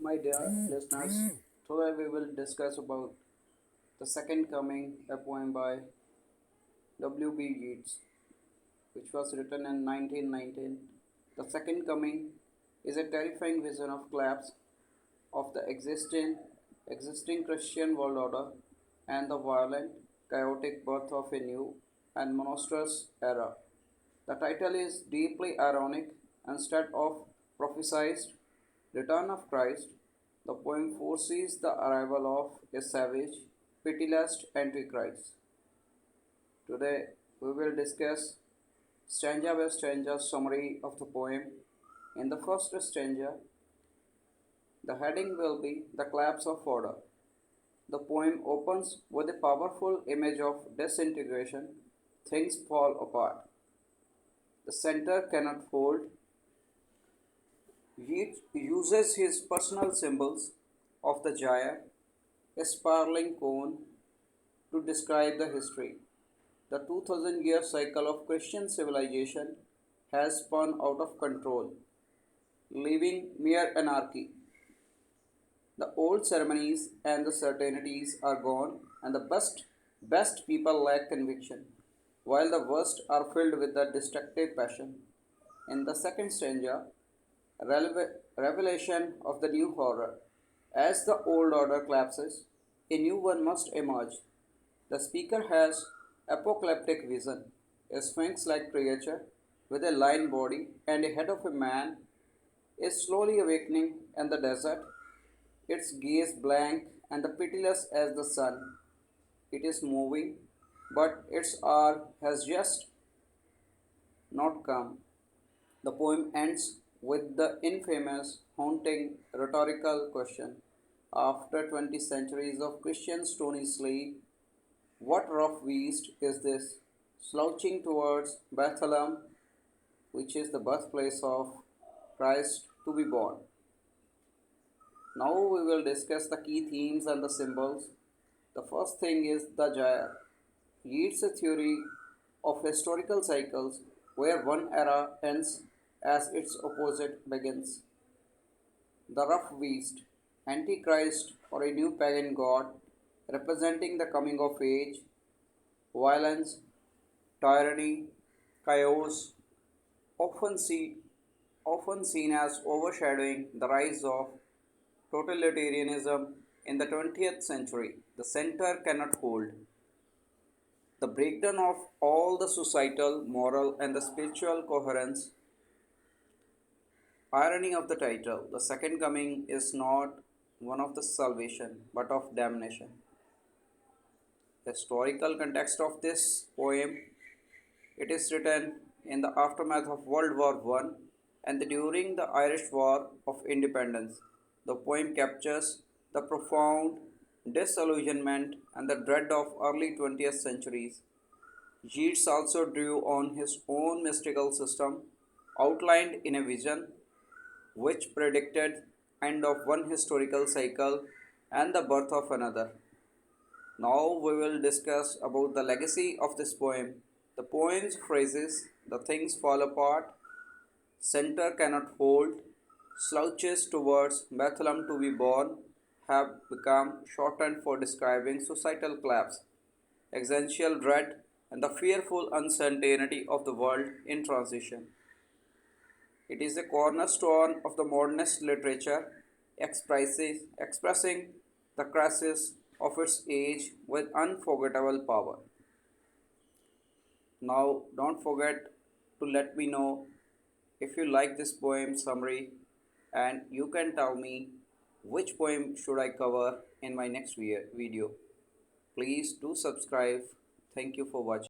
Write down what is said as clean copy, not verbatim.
My dear listeners, today we will discuss about The Second Coming, a poem by W.B. Yeats, which was written in 1919. The Second Coming is a terrifying vision of collapse of the existing Christian world order and the violent, chaotic birth of a new and monstrous era. The title is deeply ironic. Instead of prophesied return of Christ, the poem foresees the arrival of a savage, pitiless Antichrist. Today, we will discuss stanza by stanza summary of the poem. In the first stanza, the heading will be The Collapse of Order. The poem opens with a powerful image of disintegration. Things fall apart. The center cannot hold. He uses his personal symbols of the gyre, a spiraling cone, to describe the history. The 2000-year cycle of Christian civilization has spun out of control, leaving mere anarchy. The old ceremonies and the certainties are gone, and the best people lack conviction, while the worst are filled with the destructive passion. In the second stanza, revelation of the new horror. As the old order collapses, a new one must emerge. The speaker has apocalyptic vision, a sphinx-like creature with a lion body and a head of a man is slowly awakening in the desert, its gaze blank and pitiless as the sun. It is moving, but its hour has just not come. The poem ends with the infamous, haunting, rhetorical question: after 20 centuries of Christian stony sleep, what rough beast is this, slouching towards Bethlehem, which is the birthplace of Christ to be born? Now we will discuss the key themes and the symbols. The first thing is the gyre. Yeats a theory of historical cycles where one era ends as its opposite begins. The rough beast, Antichrist or a new pagan god, representing the coming of age, violence, tyranny, chaos, often, see, often seen as overshadowing the rise of totalitarianism in the 20th century. The center cannot hold. The breakdown of all the societal, moral, and the spiritual coherence. Irony of the title: The Second Coming is not one of the salvation, but of damnation. The historical context of this poem: it is written in the aftermath of World War I and during the Irish War of Independence. The poem captures the profound disillusionment and the dread of early 20th centuries. Yeats also drew on his own mystical system, outlined in a vision which predicted end of one historical cycle and the birth of another. Now we will discuss about the legacy of this poem. The poem's phrases, the things fall apart, center cannot hold, slouches towards Bethlehem to be born, have become shortened for describing societal collapse, existential dread, and the fearful uncertainty of the world in transition. It is a cornerstone of the modernist literature, expressing the crisis of its age with unforgettable power. Now, don't forget to let me know if you like this poem summary, and you can tell me which poem should I cover in my next video. Please do subscribe. Thank you for watching.